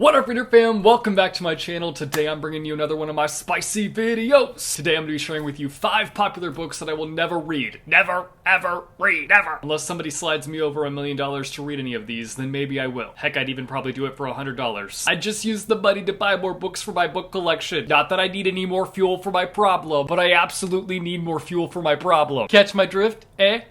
What up, reader fam? Welcome back to my channel. Today I'm bringing you another one of my spicy videos. Today I'm going to be sharing with you 5 popular books that I will never read. Never, ever read, never. Unless somebody slides me over $1 million to read any of these, then maybe I will. Heck, I'd even probably do it for $100. I just used the money to buy more books for my book collection. Not that I need any more fuel for my problem, but I absolutely need more fuel for my problem. Catch my drift? In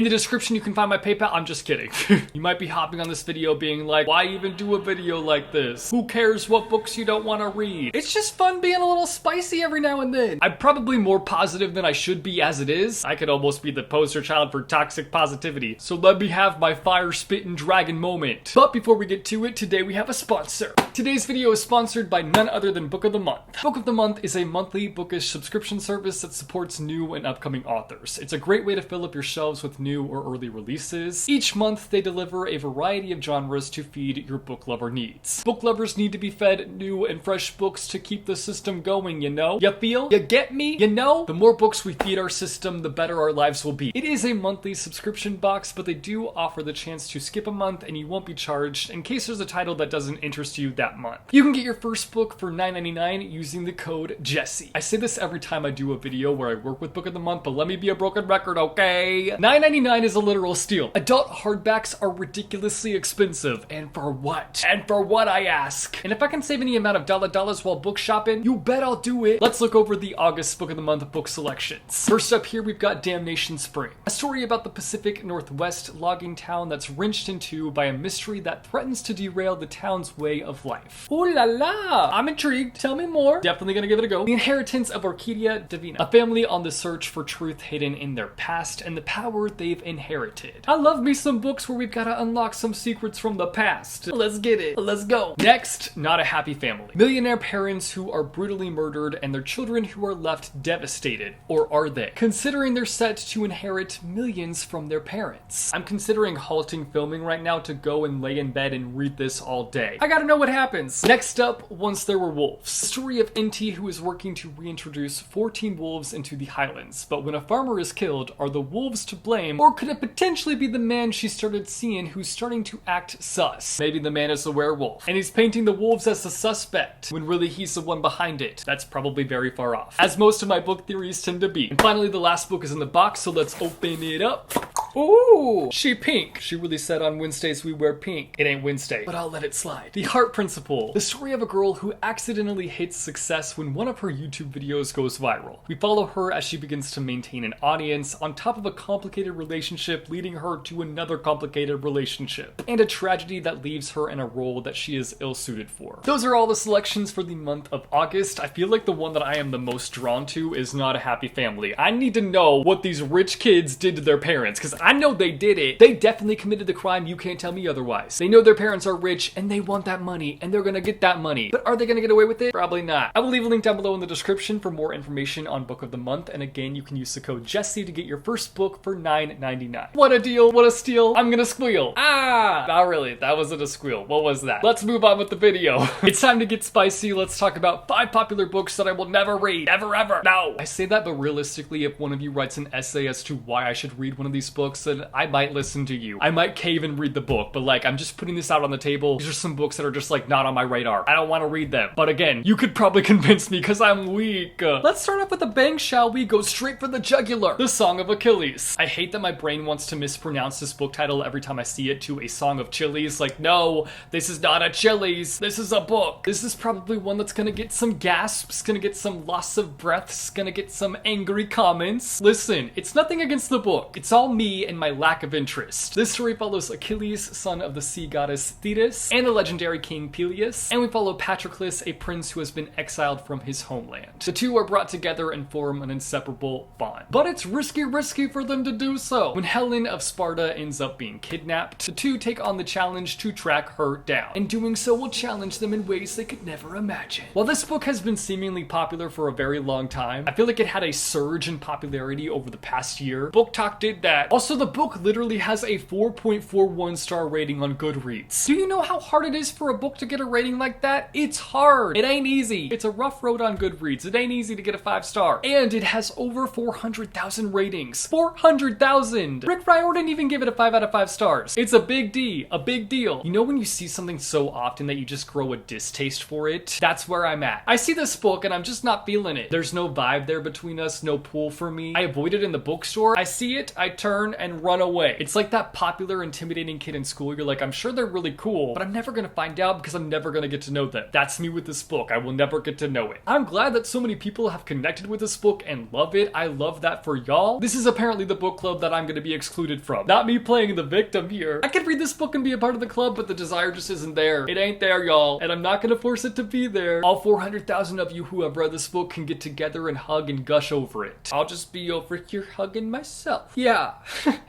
the description you can find my PayPal. I'm just kidding. You might be hopping on this video being like, why even do a video like this? Who cares what books you don't want to read? It's just fun being a little spicy every now and then. I'm probably more positive than I should be as it is. I could almost be the poster child for toxic positivity. So let me have my fire spitting dragon moment. But before we get to it, today we have a sponsor. Today's video is sponsored by none other than Book of the Month. Book of the Month is a monthly bookish subscription service that supports new and upcoming authors. It's a great way to fill up your shelves with new or early releases. Each month they deliver a variety of genres to feed your book lover needs. Book lovers need to be fed new and fresh books to keep the system going, you know? You feel? You get me? You know? The more books we feed our system, the better our lives will be. It is a monthly subscription box, but they do offer the chance to skip a month and you won't be charged in case there's a title that doesn't interest you that month. You can get your first book for $9.99 using the code Jesse. I say this every time I do a video where I work with Book of the Month, but let me be a broken record, okay? $9.99 is a literal steal. Adult hardbacks are ridiculously expensive. And for what? And for what, I ask? And if I can save any amount of dollars while book shopping, you bet I'll do it. Let's look over the August Book of the Month book selections. First up here, we've got Damnation Spring, a story about the Pacific Northwest logging town that's wrenched into by a mystery that threatens to derail the town's way of life. Ooh la la! I'm intrigued. Tell me more. Definitely gonna give it a go. The inheritance of Orchidia Divina, a family on the search for truth hidden in their past and the power they've inherited. I love me some books where we've gotta unlock some secrets from the past. Let's get it. Let's go. Next, Not a Happy Family. Millionaire parents who are brutally murdered and their children who are left devastated. Or are they? Considering they're set to inherit millions from their parents. I'm considering halting filming right now to go and lay in bed and read this all day. I gotta know what happens. Next up, Once There Were Wolves. The story of Inti, who is working to reintroduce 14 wolves into the Highlands. But when a farmer is killed, are the wolves to blame? Or could it potentially be the man she started seeing who's starting to act sus? Maybe the man is a werewolf, and he's painting the wolves as the suspect, when really he's the one behind it. That's probably very far off, as most of my book theories tend to be. And finally, the last book is in the box, so let's open it up. Ooh, she pink. She really said on Wednesdays we wear pink. It ain't Wednesday, but I'll let it slide. The Heart Principle. The story of a girl who accidentally hits success when one of her YouTube videos goes viral. We follow her as she begins to maintain an audience on top of a complicated relationship leading her to another complicated relationship, and a tragedy that leaves her in a role that she is ill-suited for. Those are all the selections for the month of August. I feel like the one that I am the most drawn to is Not a Happy Family. I need to know what these rich kids did to their parents, because I know they did it. They definitely committed the crime. You can't tell me otherwise. They know their parents are rich and they want that money and they're gonna get that money. But are they gonna get away with it? Probably not. I will leave a link down below in the description for more information on Book of the Month. And again, you can use the code Jesse to get your first book for $9.99. What a deal. What a steal. I'm gonna squeal. Ah, not really. That wasn't a squeal. What was that? Let's move on with the video. It's time to get spicy. Let's talk about 5 popular books that I will never read. Never ever. No. I say that, but realistically, if one of you writes an essay as to why I should read one of these books, then I might listen to you. I might cave and read the book, but like, I'm just putting this out on the table. These are some books that are just like not on my radar. I don't want to read them. But again, you could probably convince me because I'm weak. Let's start off with a bang, shall we? Go straight for the jugular. The Song of Achilles. I hate that my brain wants to mispronounce this book title every time I see it to A Song of Chilies. Like, no, this is not a Chilies. This is a book. This is probably one that's gonna get some gasps, gonna get some loss of breaths, gonna get some angry comments. Listen, it's nothing against the book. It's all me and my lack of interest. This story follows Achilles, son of the sea goddess Thetis, and the legendary king Peleus, and we follow Patroclus, a prince who has been exiled from his homeland. The two are brought together and form an inseparable bond. But it's risky for them to do so. When Helen of Sparta ends up being kidnapped, the two take on the challenge to track her down, and doing so will challenge them in ways they could never imagine. While this book has been seemingly popular for a very long time, I feel like it had a surge in popularity over the past year. Book Talk did that. Also, Also, the book literally has a 4.41 star rating on Goodreads. Do you know how hard it is for a book to get a rating like that? It's hard. It ain't easy. It's a rough road on Goodreads. It ain't easy to get a 5-star. And it has over 400,000 ratings. 400,000! Rick Riordan didn't even give it a 5 out of 5 stars. It's a big D, a big deal. You know when you see something so often that you just grow a distaste for it? That's where I'm at. I see this book and I'm just not feeling it. There's no vibe there between us, no pull for me. I avoid it in the bookstore. I see it, I turn and run away. It's like that popular, intimidating kid in school. You're like, I'm sure they're really cool, but I'm never gonna find out because I'm never gonna get to know them. That's me with this book. I will never get to know it. I'm glad that so many people have connected with this book and love it. I love that for y'all. This is apparently the book club that I'm gonna be excluded from. Not me playing the victim here. I could read this book and be a part of the club, but the desire just isn't there. It ain't there, y'all, and I'm not gonna force it to be there. All 400,000 of you who have read this book can get together and hug and gush over it. I'll just be over here hugging myself. Yeah.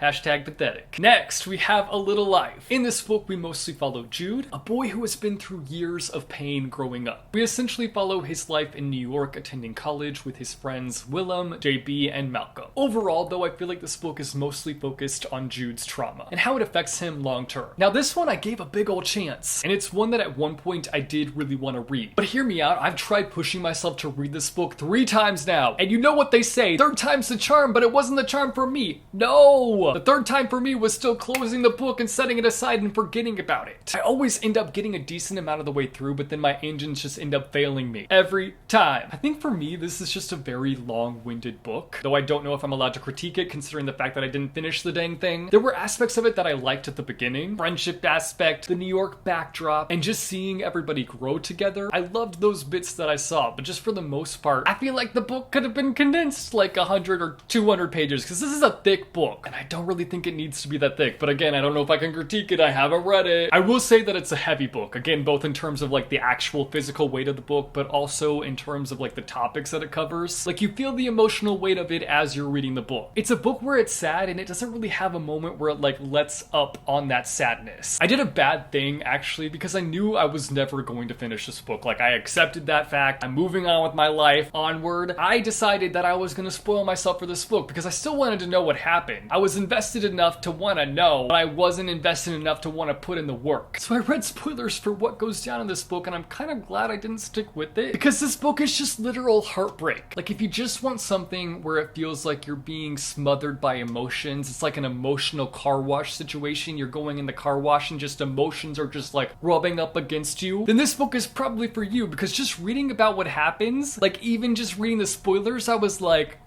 Hashtag pathetic. Next, we have A Little Life. In this book, we mostly follow Jude, a boy who has been through years of pain growing up. We essentially follow his life in New York, attending college with his friends Willem, JB, and Malcolm. Overall, though, I feel like this book is mostly focused on Jude's trauma and how it affects him long term. Now, this one I gave a big old chance, and it's one that at one point I did really want to read. But hear me out, I've tried pushing myself to read this book 3 times now, and you know what they say, 3rd time's the charm, but it wasn't the charm for me. No! The 3rd time for me was still closing the book and setting it aside and forgetting about it. I always end up getting a decent amount of the way through, but then my engines just end up failing me. Every time. I think for me, this is just a very long-winded book, though I don't know if I'm allowed to critique it considering the fact that I didn't finish the dang thing. There were aspects of it that I liked at the beginning. Friendship aspect, the New York backdrop, and just seeing everybody grow together. I loved those bits that I saw, but just for the most part, I feel like the book could have been condensed like 100 or 200 pages, because this is a thick book, and I don't really think it needs to be that thick. But again, I don't know if I can critique it. I haven't read it. I will say that it's a heavy book, again, both in terms of like the actual physical weight of the book, but also in terms of like the topics that it covers. Like, you feel the emotional weight of it as you're reading the book. It's a book where it's sad, and it doesn't really have a moment where it like lets up on that sadness. I did a bad thing actually, because I knew I was never going to finish this book. Like, I accepted that fact. I'm moving on with my life onward. I decided that I was going to spoil myself for this book because I still wanted to know what happened. I was invested enough to want to know, but I wasn't invested enough to want to put in the work. So I read spoilers for what goes down in this book, and I'm kind of glad I didn't stick with it, because this book is just literal heartbreak. Like, if you just want something where it feels like you're being smothered by emotions, it's like an emotional car wash situation. You're going in the car wash and just emotions are just like rubbing up against you, then this book is probably for you, because just reading about what happens, like even just reading the spoilers, I was like,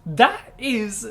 that is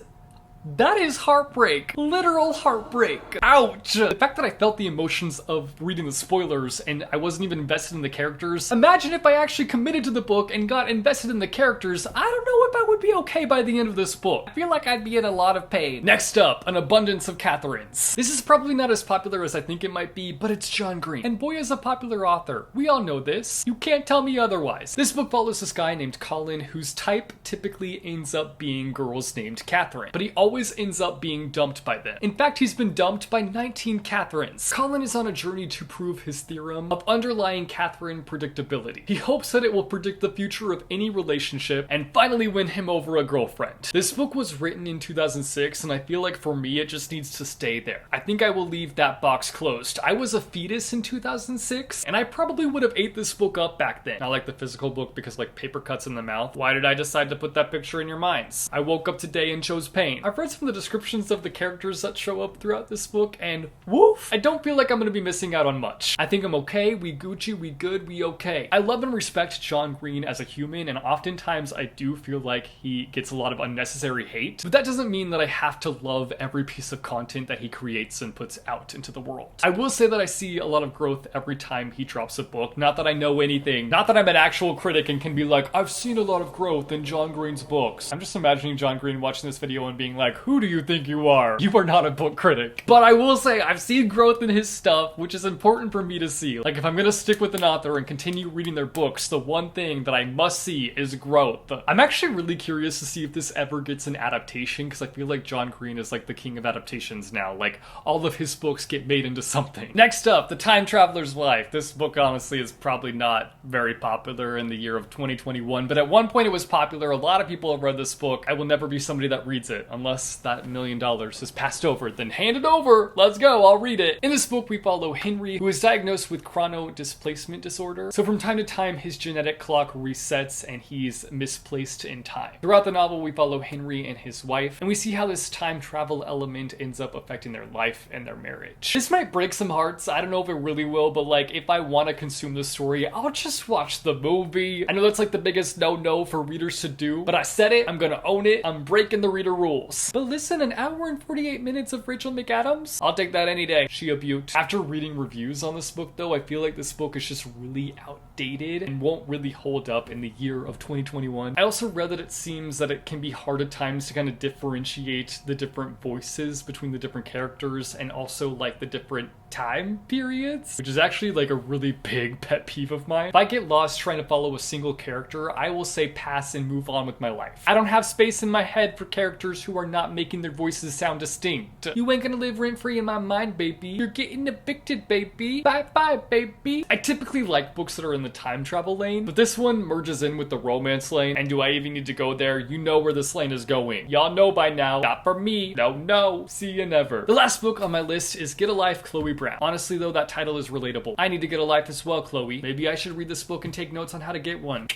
heartbreak. Literal heartbreak. Ouch. The fact that I felt the emotions of reading the spoilers and I wasn't even invested in the characters. Imagine if I actually committed to the book and got invested in the characters. I don't know if I would be okay by the end of this book. I feel like I'd be in a lot of pain. Next up, An Abundance of Catherines. This is probably not as popular as I think it might be, but it's John Green. And boy is a popular author. We all know this. You can't tell me otherwise. This book follows this guy named Colin whose type typically ends up being girls named Catherine, but he always ends up being dumped by them. In fact, he's been dumped by 19 Catherines. Colin is on a journey to prove his theorem of underlying Catherine predictability. He hopes that it will predict the future of any relationship and finally win him over a girlfriend. This book was written in 2006, and I feel like for me, it just needs to stay there. I think I will leave that box closed. I was a fetus in 2006, and I probably would have ate this book up back then. Not like the physical book because like paper cuts in the mouth. Why did I decide to put that picture in your minds? I woke up today and chose pain. I've read some of the descriptions of the characters that show up throughout this book, and woof, I don't feel like I'm gonna be missing out on much. I think I'm okay, we Gucci, we good, we okay. I love and respect John Green as a human, and oftentimes I do feel like he gets a lot of unnecessary hate, but that doesn't mean that I have to love every piece of content that he creates and puts out into the world. I will say that I see a lot of growth every time he drops a book. Not that I know anything, not that I'm an actual critic and can be like, I've seen a lot of growth in John Green's books. I'm just imagining John Green watching this video and being like, who do you think you are? You are not a book critic. But I will say I've seen growth in his stuff, which is important for me to see. Like, if I'm gonna stick with an author and continue reading their books, the one thing that I must see is growth. I'm actually really curious to see if this ever gets an adaptation, because I feel like John Green is like the king of adaptations now. Like, all of his books get made into something. Next up, The Time Traveler's Wife. This book honestly is probably not very popular in the year of 2021, but at one point it was popular. A lot of people have read this book. I will never be somebody that reads it unless Thus, that $1 million is passed over. Then hand it over. Let's go. I'll read it. In this book, we follow Henry, who is diagnosed with chronodisplacement disorder. So from time to time, his genetic clock resets and he's misplaced in time. Throughout the novel, we follow Henry and his wife, and we see how this time travel element ends up affecting their life and their marriage. This might break some hearts. I don't know if it really will, but like, if I want to consume the story, I'll just watch the movie. I know that's like the biggest no-no for readers to do, but I said it. I'm gonna own it. I'm breaking the reader rules. But listen, an hour and 48 minutes of Rachel McAdams? I'll take that any day. She a beaut. After reading reviews on this book, though, I feel like this book is just really outdated and won't really hold up in the year of 2021. I also read that it seems that it can be hard at times to kind of differentiate the different voices between the different characters and also like the different time periods, which is actually like a really big pet peeve of mine. If I get lost trying to follow a single character, I will say pass and move on with my life. I don't have space in my head for characters who are not making their voices sound distinct. You ain't gonna live rent-free in my mind, baby. You're getting evicted, baby. Bye-bye, baby. I typically like books that are in the time travel lane, but this one merges in with the romance lane, and do I even need to go there? You know where this lane is going. Y'all know by now. Not for me. No. See you never. The last book on my list is Get a Life, Chloe Brown. Honestly though, that title is relatable. I need to get a life as well, Chloe. Maybe I should read this book and take notes on how to get one.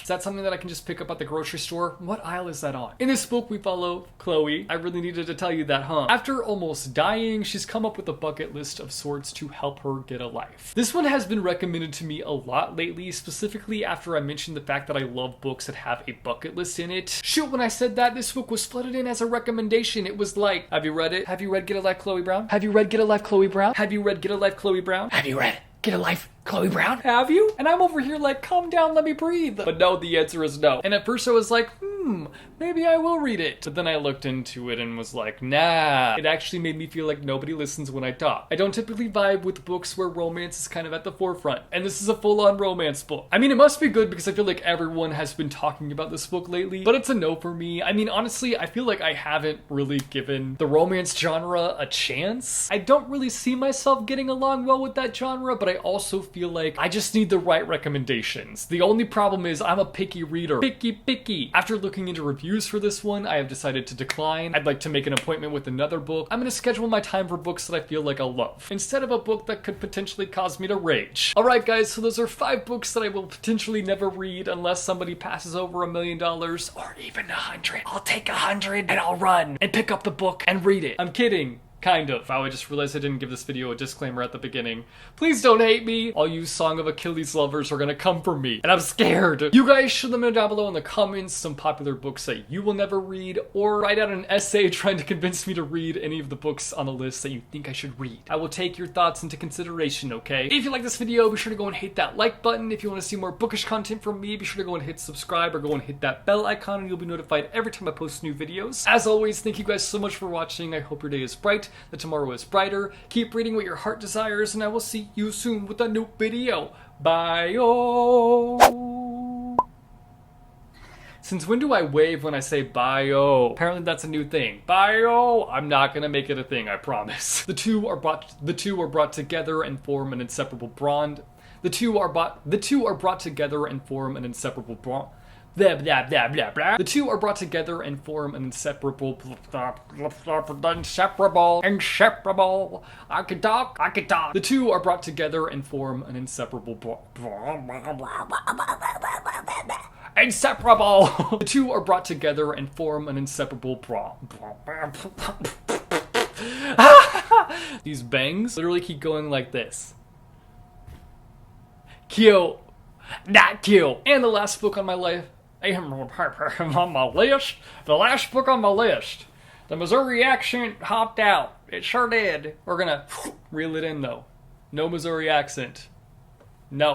Is that something that I can just pick up at the grocery store? What aisle is that on? In this book, we follow Chloe. I really needed to tell you that, huh? After almost dying, she's come up with a bucket list of sorts to help her get a life. This one has been recommended to me a lot lately, specifically after I mentioned the fact that I love books that have a bucket list in it. Shoot, when I said that, this book was flooded in as a recommendation. It was like, have you read it? Have you read Get a Life, Chloe Brown? Have you read Get a Life, Chloe Brown? Have you read Get a Life, Chloe Brown? Have you read Get a Life, Chloe Brown? Have you? And I'm over here like, calm down, let me breathe. But no, the answer is no. And at first I was like, maybe I will read it. But then I looked into it and was like, nah. It actually made me feel like nobody listens when I talk. I don't typically vibe with books where romance is kind of at the forefront. And this is a full-on romance book. I mean, it must be good because I feel like everyone has been talking about this book lately, but it's a no for me. I mean, honestly, I feel like I haven't really given the romance genre a chance. I don't really see myself getting along well with that genre, but I also feel like I just need the right recommendations. The only problem is I'm a picky reader. Picky. After looking into reviews for this one, I have decided to decline. I'd like to make an appointment with another book. I'm gonna schedule my time for books that I feel like I'll love, instead of a book that could potentially cause me to rage. Alright guys, so those are 5 books that I will potentially never read unless somebody passes over $1 million or even 100. I'll take 100 and I'll run and pick up the book and read it. I'm kidding. Kind of. Wow, I just realized I didn't give this video a disclaimer at the beginning. Please don't hate me. All you Song of Achilles lovers are gonna come for me, and I'm scared. You guys should let me know down below in the comments some popular books that you will never read, or write out an essay trying to convince me to read any of the books on the list that you think I should read. I will take your thoughts into consideration, okay? If you like this video, be sure to go and hit that like button. If you want to see more bookish content from me, be sure to go and hit subscribe or go and hit that bell icon and you'll be notified every time I post new videos. As always, thank you guys so much for watching. I hope your day is bright, that tomorrow is brighter. Keep reading what your heart desires, and I will see you soon with a new video. Bye-o. Since when do I wave when I say bye-o? Apparently that's a new thing. Bye-o. I'm not gonna make it a thing, I promise. The two are brought together and form an inseparable bond. The two are brought together and form an inseparable bond. Blah, blah, blah, blah, blah. The two are brought together and form an inseparable. I can talk. The two are brought together and form an inseparable. Inseparable. The two are brought together and form an inseparable. These bangs literally keep going like this. Cute. Not cute. And the last book on my list. On my list. The last book on my list. The Missouri accent hopped out. It sure did. We're gonna reel it in though. No Missouri accent. No.